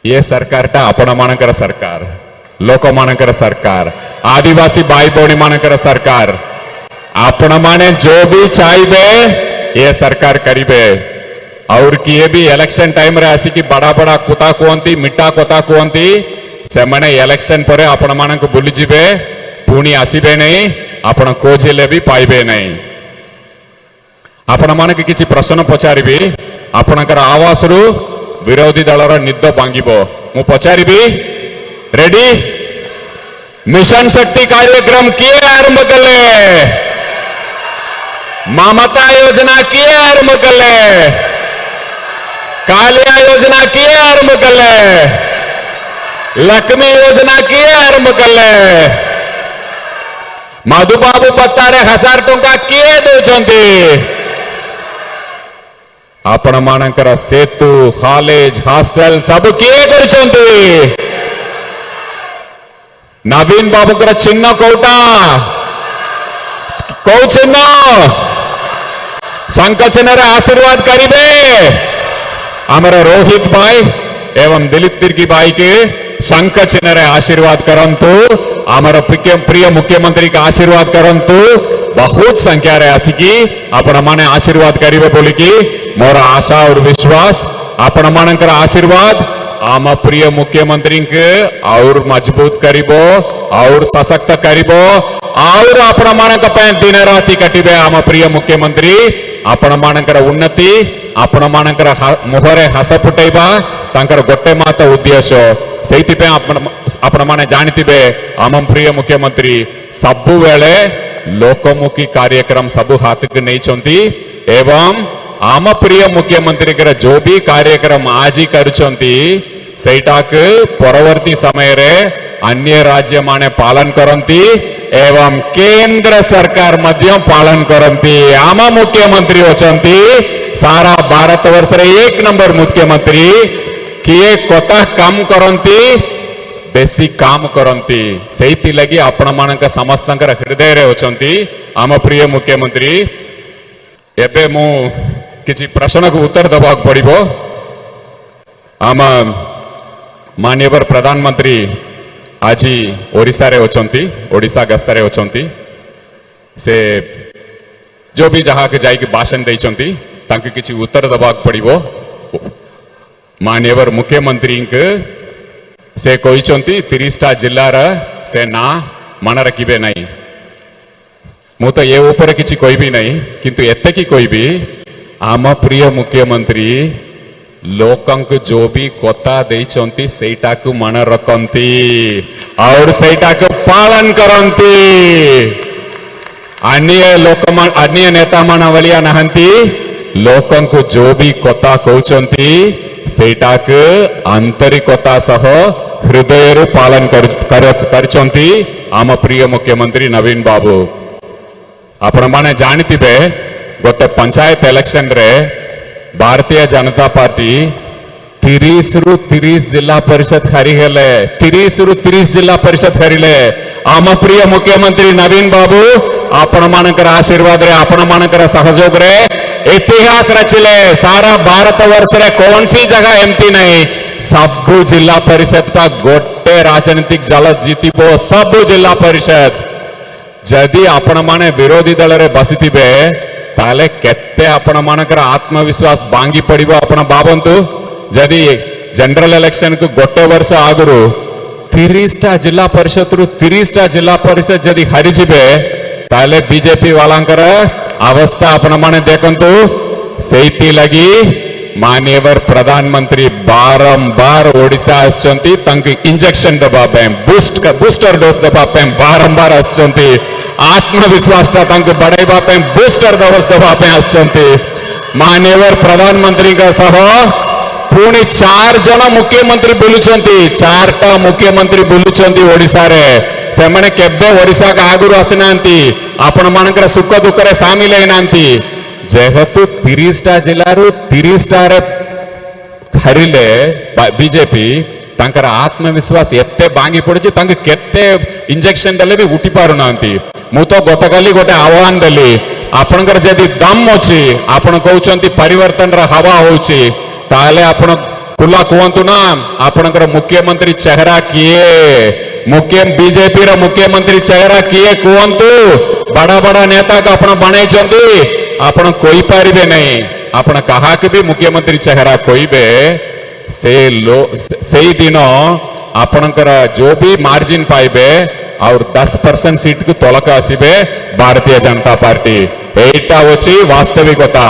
ये सरकार टा आपण मानकर सरकार लोक मानकर सरकार आदिवासी भाई भौणी मानकर सरकार आपण माने जो भी चाहिए ये सरकार करिबे और किए भी इलेक्शन टाइम रे आसी कि बड़ा बड़ा कुता कहती मिठा कथा कहती से माने इलेक्शन पर आपण मानक बुली जिबे पुणी आसीबे नहीं आपण खोजिले भी पाइबे नहीं आपण मानक किछि प्रश्न पचारिबी आपणकर आवास रु विरोधी दलर निद भांगिबो मु पचारिबी रेडी मिशन शक्ति कार्यक्रम किए आरंभ कले ममता योजना किए आरंभ कले कालिया योजना किए आरंभ कले लक्ष्मी योजना किए आरंभ कले मधुबाबू पत्तारे 1000 टंका किए देउछंती आपण मानकर सेतु कॉलेज हॉस्टल सब किए करछंती नवीन बाबू कर चिन्ह कोटा कौ चिन्ह शंख चिन्ह रे आशीर्वाद करिबे आमर रोहित भाई एवं दिलीप तिर्की भाई के शंख चिन्ह रे आशीर्वाद करंतु आमर प्रिय मुख्यमंत्री का आशीर्वाद करंतु बहुत संख्या रे आसिकी आपण माने आशीर्वाद करिबे बोलिकी मोर आशा और विश्वास आपण मानकर आशीर्वाद आम प्रिय मुख्यमंत्री के और मजबूत करिबो और सशक्त करिबो और आपण मानक पे दिन राति कटिबे आम प्रिय मुख्यमंत्री आपण मानकर उन्नति आपण मानकर मुहरे हस फुटेबा तांकर गोटे मात उद्देश्य सेति पे आपण माने जानितिबे आम प्रिय मुख्यमंत्री सबु वेले लोकमुखी कार्यक्रम सबु हाथ के नहीं चंती एवं आम प्रिय मुख्यमंत्री के जो भी कार्यक्रम आज ही करुचंती सेटाक परवर्ती समय रे अन्य राज्य माने पालन करंती एवं केंद्र सरकार मध्य पालन करंती आम मुख्यमंत्री होचंती सारा भारत वर्ष रे 1 नंबर मुख्यमंत्री किए कोता काम करंती बेसी काम करंती सेति लगी आपण मानक समस्तंकर हृदय रे होचंती आम प्रिय मुख्यमंत्री एबे मु किसी प्रश्न को उत्तर दबा पड़ो आम माननीय प्रधानमंत्री आज ओडिशा रे होचंती ओडिशा गस्तारे होचंती से जो भी जहाँ के जाइए भाषण देइचंती तांके किसी उत्तर दबा पड़ो माननीय मुख्यमंत्री से कहिचंती 30टा जिल्लार से ना मन रखिबे नहीं मु तो ये ऊपर किसी कहबी नहीं किंतु एते की कहबी आम प्रिय मुख्यमंत्री लोकंक जो भी कोता देइचंती सेटा को मन रखंती और सेटा को पालन करंती अन्य नेता मन वलिया नहंती लोकंक जो भी कोता कहउचंती सेटा को आंतरिकता सह हृदय पालन करचंती आम प्रिय मुख्यमंत्री नवीन बाबू आपण माने जानिथिबे गोटे पंचायत इलेक्शन रे भारतीय जनता पार्टी 30 रु 30 जिला परिषद हारिगले 30 रु 30 जिला परिषद हारिले आम प्रिय मुख्यमंत्री नवीन बाबू आपण मानकर आशीर्वाद रे आपण मानकर सहयोग रे इतिहास रचिले सारा भारत वर्ष रे कौन सी जगह एमती नहीं सबु जिला परिषद का गोटे राजनीतिक दल जीतिबो सबु जिला परिषद जदि आपण माने विरोधी दल रे बसिथिबे ताले केते आपण मानकर आत्मविश्वास बांगी पड़िबो आपण बाबंतु जदि जनरल इलेक्शन को गोटे वर्ष आगुरु 30टा जिला परिषद रु 30टा जिला परिषद जदि हारि जिबे ताले बीजेपी वालांकर अवस्था आपण माने देखंतु सेति लगी माननीय प्रधानमंत्री बारंबार ओडिशा आछंती तंक इंजेक्शन दबा पे बूस्टर डोज दबा पे बारंबार आछंती आत्मविश्वास तंक बढ़ाइबा पे बूस्टर डोज दबा पे आछंती माननीय प्रधानमंत्री का सह पुणी 4 जन मुख्यमंत्री बुलुचंती 4टा मुख्यमंत्री बुलुचंती ओडिशा रे से माने केबे ओडिशा का आगुरु आसिनांती आपण मानकर सुख दुख रे शामिल हैनांती जेहेतु 30टा जिल्लारू 30टा रे हारिले बीजेपी तांकर आत्मविश्वास एते बांगी पड़े तांक केते इंजेक्शन देले भी उठी पारु नांती मु तो गतकाली गोटे आह्वान देली आपनकर जदि दम अछि आपण कहउचंती परिवर्तन रा हवा होउची ताले आपण खुला कहतु ना आपणकर मुख्यमंत्री चेहरा किए बीजेपी रा मुख्यमंत्री चेहरा किए कहतु बड़ा बड़ा नेता का आपण बनै आपण कोई पारिबे नहीं आपण कहा कि भी मुख्यमंत्री चेहरा कोईबे से दिन आपणकर जो भी मार्जिन पाइबे और 10% सीट को तोलक आसबे भारतीय जनता पार्टी एटा होची वास्तविकता।